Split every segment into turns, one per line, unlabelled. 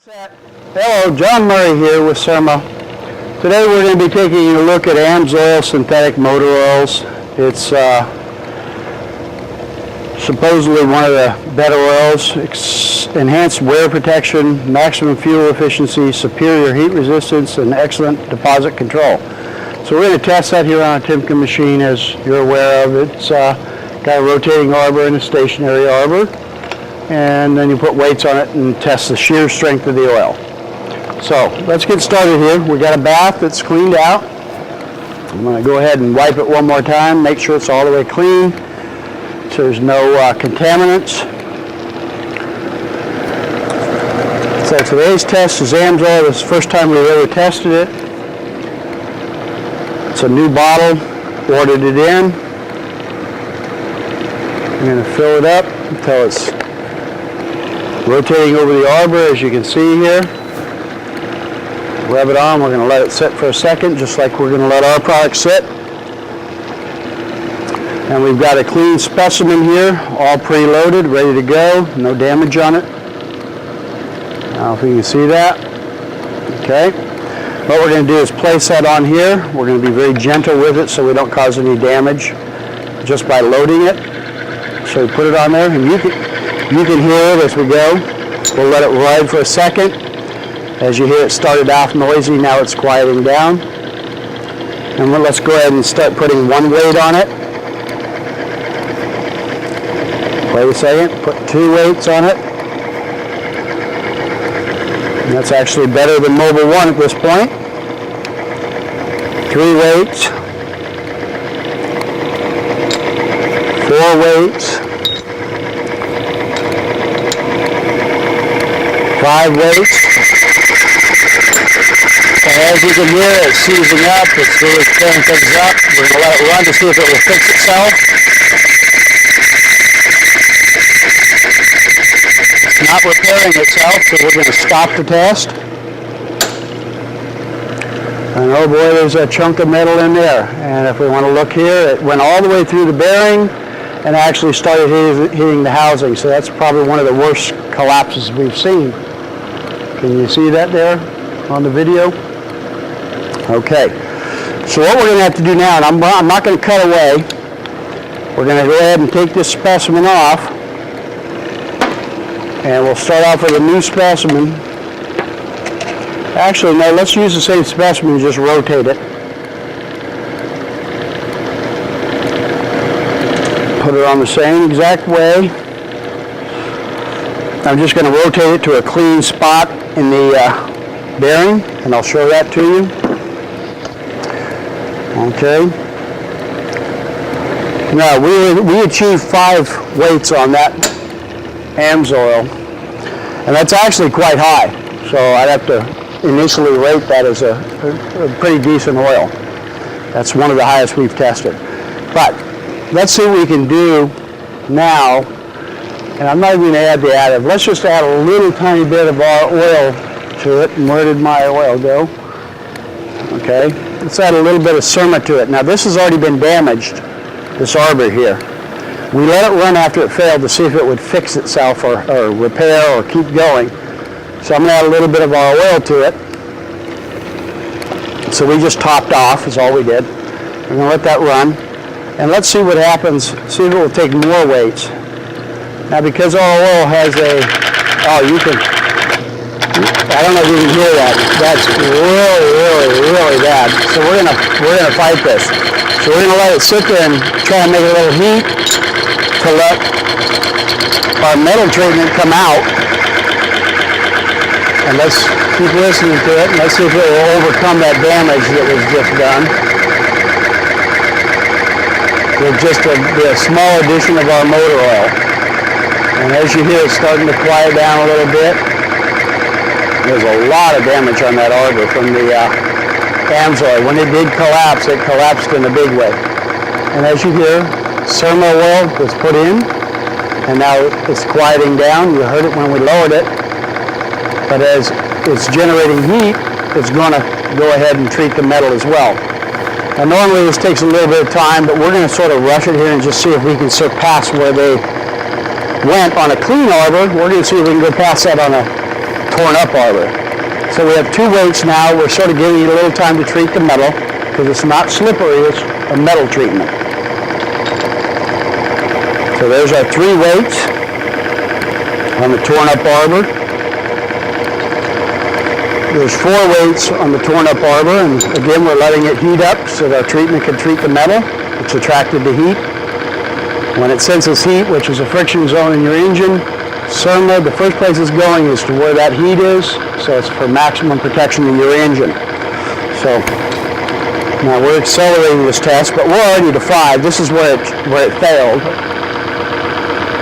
Hello, John Murray here with Cerma. Today we're going to be taking a look at Amsoil synthetic motor oils. It's supposedly one of the better oils. Enhanced wear protection, maximum fuel efficiency, superior heat resistance, and excellent deposit control. So we're going to test that here on a timken machine, as you're aware of. It's got a rotating arbor and a stationary arbor. And then you put weights on it and test the shear strength of the oil. So let's get started here. We got a bath that's cleaned out. I'm going to go ahead and wipe it one more time, make sure it's all the way clean so there's no contaminants. So today's test is Amsoil. This is the first time we've ever tested it. It's a new bottle, ordered it in. I'm going to fill it up until it's rotating over the arbor, as you can see here. Rub it on. We're going to let it sit for a second, just like we're going to let our product sit. And we've got a clean specimen here, all preloaded, ready to go. No damage on it. I don't know if you can see that. Okay. What we're going to do is place that on here. We're going to be very gentle with it so we don't cause any damage just by loading it. So we put it on there, and you can hear it as we go. We'll let it ride for a second. As you hear, it started off noisy, now it's quieting down. And let's go ahead and start putting one weight on it. Wait a second, put 2 weights on it. And that's actually better than Mobile 1 at this point. 3 weights. 4 weights. 5 weights. And as you can hear, it's seizing up, it's really tearing things up. We're going to let it run to see if it will fix itself. It's not repairing itself, so we're going to stop the test. And oh boy, there's a chunk of metal in there. And if we want to look here, it went all the way through the bearing and actually started hitting the housing. So that's probably one of the worst collapses we've seen. Can you see that there on the video? Okay. So what we're going to have to do now, and I'm not going to cut away. We're going to go ahead and take this specimen off. And we'll start off with a new specimen. Actually, no, let's use the same specimen and just rotate it. Put it on the same exact way. I'm just going to rotate it to a clean spot in the bearing, and I'll show that to you. Okay. Now, we achieved 5 weights on that Amsoil, and that's actually quite high. So I'd have to initially rate that as a pretty decent oil. That's one of the highest we've tested. But let's see what we can do now. And I'm not even going to add the additive. Let's just add a little tiny bit of our oil to it. And where did my oil go? Okay. Let's add a little bit of Cerma to it. Now this has already been damaged, this arbor here. We let it run after it failed to see if it would fix itself or repair or keep going. So I'm going to add a little bit of our oil to it. So we just topped off is all we did. We're going to let that run. And let's see what happens. See if it will take more weights. Now because our oil has a, I don't know if you can hear that. That's really bad. So we're gonna fight this. So we're gonna let it sit there and try and make a little heat to let our metal treatment come out. And let's keep listening to it and let's see if it will overcome that damage that was just done. With just a small addition of our motor oil. And as you hear, it's starting to quiet down a little bit. There's a lot of damage on that arbor from the Amsoil. When it did collapse, it collapsed in a big way. And as you hear, Cerma oil was put in, and now it's quieting down. You heard it when we lowered it. But as it's generating heat, it's going to go ahead and treat the metal as well. Now normally this takes a little bit of time, but we're going to sort of rush it here and just see if we can surpass where they went on a clean arbor. We're going to see if we can go past that on a torn up arbor. So we have 2 weights now. We're sort of giving it a little time to treat the metal because it's not slippery, it's a metal treatment. So there's our 3 weights on the torn up arbor. There's 4 weights on the torn up arbor, and again we're letting it heat up so that our treatment can treat the metal. It's attracted to heat. When it senses heat, which is a friction zone in your engine, Cerma, the first place it's going is to where that heat is, so it's for maximum protection in your engine. So now we're accelerating this test, but we're already to 5. This is where it failed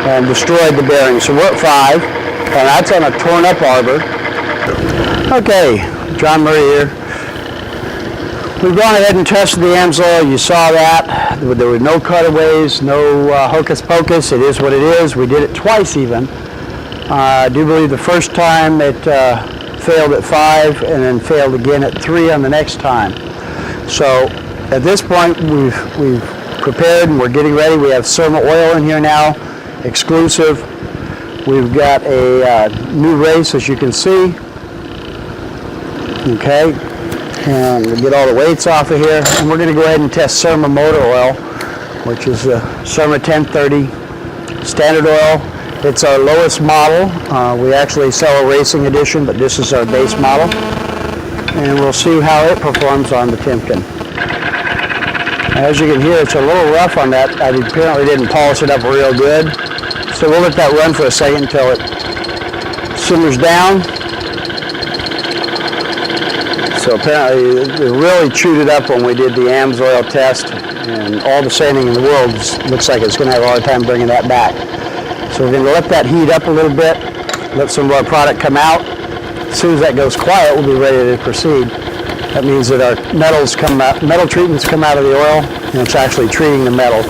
and destroyed the bearing. So we're at 5, and that's on a torn up arbor. Okay, John Murray here. We've gone ahead and tested the Amsoil. You saw that. There were no cutaways, no hocus pocus. It is what it is. We did it twice even. I do believe the first time it failed at 5 and then failed again at 3 on the next time. So at this point we've prepared and we're getting ready. We have Cerma Oil in here now, exclusive. We've got a new race, as you can see. Okay, and we'll get all the weights off of here, and we're going to go ahead and test Cerma motor oil, which is the Cerma 1030 standard oil. It's our lowest model. We actually sell a racing edition, but this is our base model, and we'll see how it performs on the timken. As you can hear, it's a little rough on that. I apparently didn't polish it up real good, so we'll let that run for a second until it simmers down. So apparently it really chewed it up when we did the Amsoil test, and all the sanding in the world looks like it's going to have a hard time bringing that back. So we're going to let that heat up a little bit, let some of our product come out. As soon as that goes quiet, we'll be ready to proceed. That means that our metal treatments come out of the oil, and it's actually treating the metal.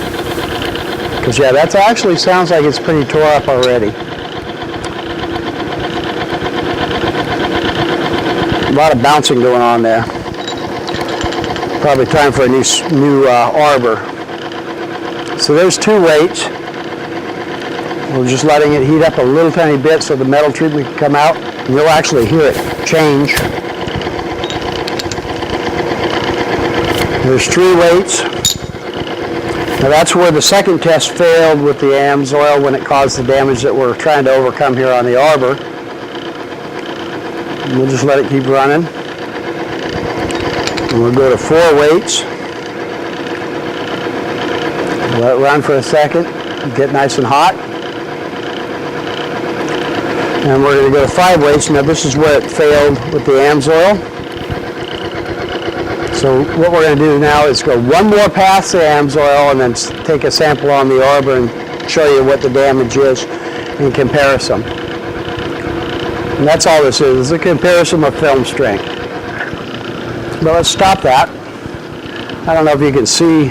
Because yeah, that actually sounds like it's pretty tore up already. A lot of bouncing going on there. Probably time for a new arbor. So there's 2 weights. We're just letting it heat up a little tiny bit so the metal treatment can come out. And you'll actually hear it change. There's 3 weights. Now that's where the second test failed with the Amsoil when it caused the damage that we're trying to overcome here on the arbor. And we'll just let it keep running. And we'll go to 4 weights. Let it run for a second, get nice and hot. And we're going to go to 5 weights. Now this is where it failed with the Amsoil. So what we're going to do now is go 1 more pass the Amsoil and then take a sample on the arbor and show you what the damage is in comparison. And that's all this is a comparison of film strength. But let's stop that. I don't know if you can see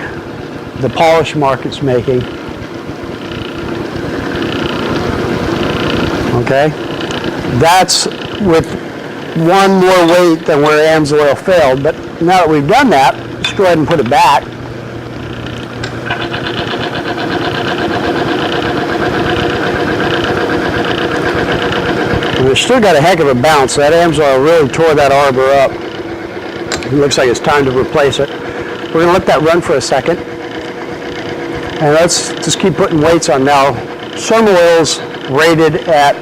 the polish mark it's making. Okay, that's with 1 more weight than where Amsoil failed. But now that we've done that, let's go ahead and put it back. And we've still got a heck of a bounce. That Amsoil really tore that arbor up. It looks like it's time to replace it. We're going to let that run for a second. And let's just keep putting weights on now. Cerma oil's rated at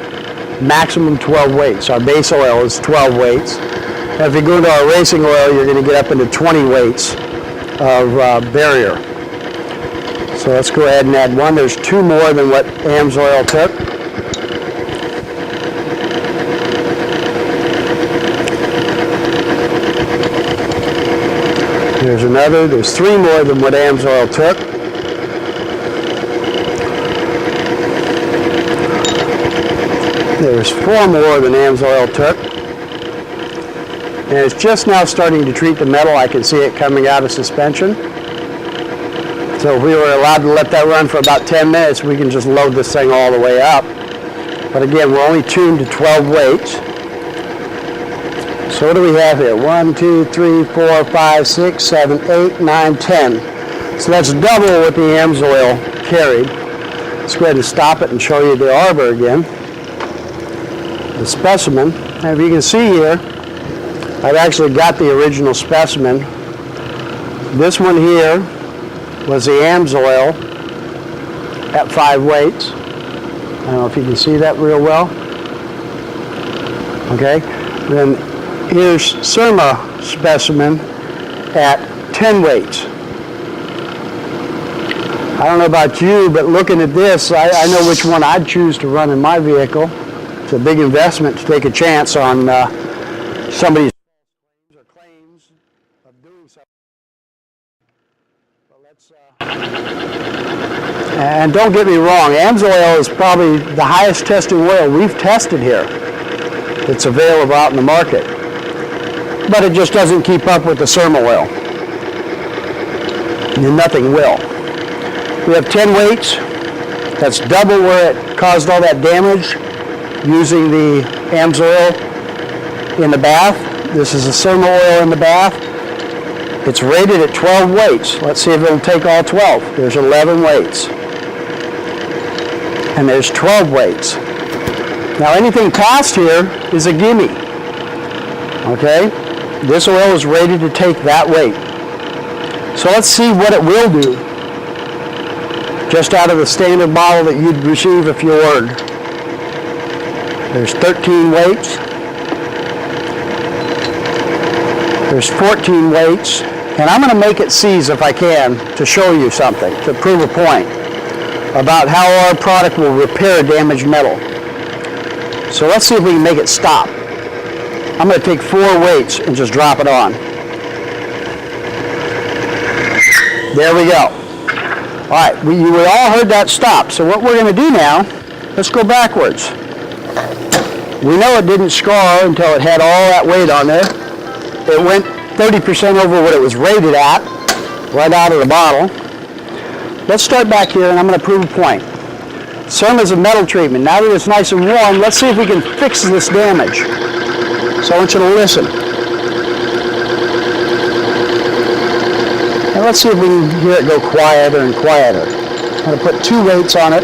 maximum 12 weights. Our base oil is 12 weights. And if you go into our racing oil, you're going to get up into 20 weights of barrier. So let's go ahead and add 1. There's 2 more than what Amsoil took. There's another. There's 3 more than what Amsoil took. There's 4 more than Amsoil took. And it's just now starting to treat the metal. I can see it coming out of suspension. So if we were allowed to let that run for about 10 minutes, we can just load this thing all the way up. But again, we're only tuned to 12 weights. So what do we have here? 1, 2, 3, 4, 5, 6, 7, 8, 9, 10. So that's double what the Amsoil carried. Let's go ahead and stop it and show you the arbor again. The specimen. And if you can see here, I've actually got the original specimen. This one here was the Amsoil at 5 weights. I don't know if you can see that real well. Okay, then here's Cerma specimen at 10 weights. I don't know about you, but looking at this, I know which one I'd choose to run in my vehicle. It's a big investment to take a chance on somebody's claims of doing something. But let's, and don't get me wrong, Amsoil is probably the highest testing oil we've tested here that's available out in the market. But it just doesn't keep up with the Cerma oil. And nothing will. We have 10 weights. That's double where it caused all that damage using the Amsoil in the bath. This is the Cerma oil in the bath. It's rated at 12 weights. Let's see if it'll take all 12. There's 11 weights. And there's 12 weights. Now anything past here is a gimme. Okay? This oil is rated to take that weight. So let's see what it will do. Just out of the standard bottle that you'd receive if you ordered. There's 13 weights. There's 14 weights. And I'm going to make it seize if I can to show you something, to prove a point about how our product will repair damaged metal. So let's see if we can make it stop. I'm going to take 4 weights and just drop it on. There we go. All right, we all heard that stop. So what we're going to do now, let's go backwards. We know it didn't scar until it had all that weight on there. It went 30% over what it was rated at, right out of the bottle. Let's start back here, and I'm going to prove a point. Cerma's a metal treatment. Now that it's nice and warm, let's see if we can fix this damage. So I want you to listen. And let's see if we can hear it go quieter and quieter. I'm going to put 2 weights on it.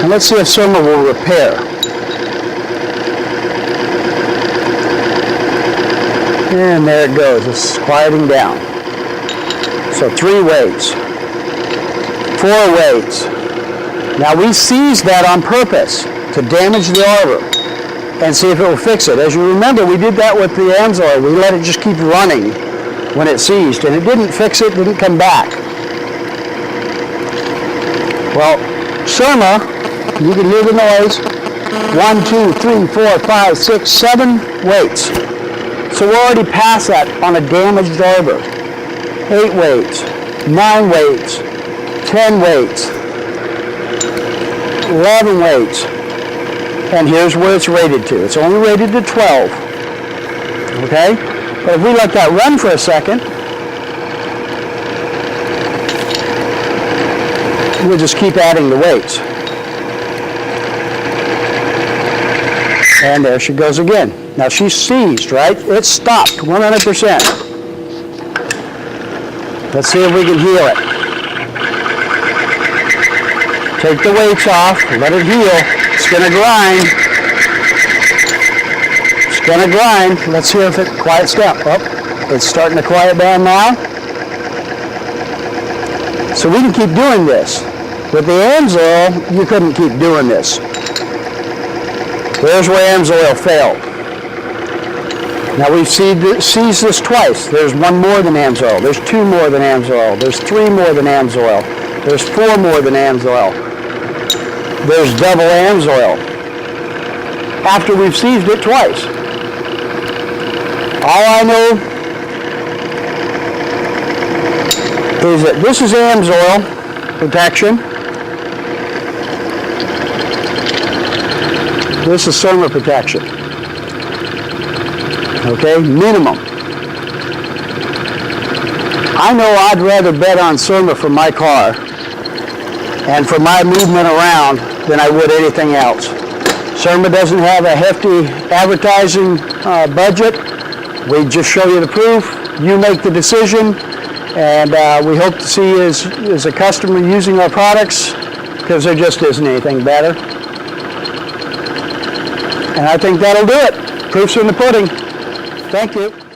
And let's see if Cerma will repair. And there it goes. It's quieting down. So 3 weights. 4 weights. Now we seized that on purpose to damage the arbor and see if it will fix it. As you remember, we did that with the Amsoil. We let it just keep running when it seized, and it didn't fix it, didn't come back. Well, Cerma, you can hear the noise. 1, 2, 3, 4, 5, 6, 7 weights. So we're already past that on a damaged arbor. 8 weights, 9 weights, 10 weights, 11 weights. And here's where it's rated to. It's only rated to 12. Okay? But if we let that run for a second, we'll just keep adding the weights. And there she goes again. Now she's seized, right? It stopped 100%. Let's see if we can heal it. Take the weights off, let it heal. It's going to grind. It's going to grind. Let's see if it quiets down. Oh, it's starting to quiet down now. So we can keep doing this. With the Amsoil, you couldn't keep doing this. There's where Amsoil failed. Now we've seized this twice. There's 1 more than Amsoil. There's 2 more than Amsoil. There's 3 more than Amsoil. There's 4 more than Amsoil. There's double Amsoil. After we've seized it twice. All I know is that this is Amsoil protection. This is Cerma protection. Okay, minimum. I know I'd rather bet on Cerma for my car and for my movement around than I would anything else. Cerma doesn't have a hefty advertising budget. We just show you the proof. You make the decision, and we hope to see you as a customer using our products, because there just isn't anything better. And I think that'll do it. Proof's in the pudding. Thank you.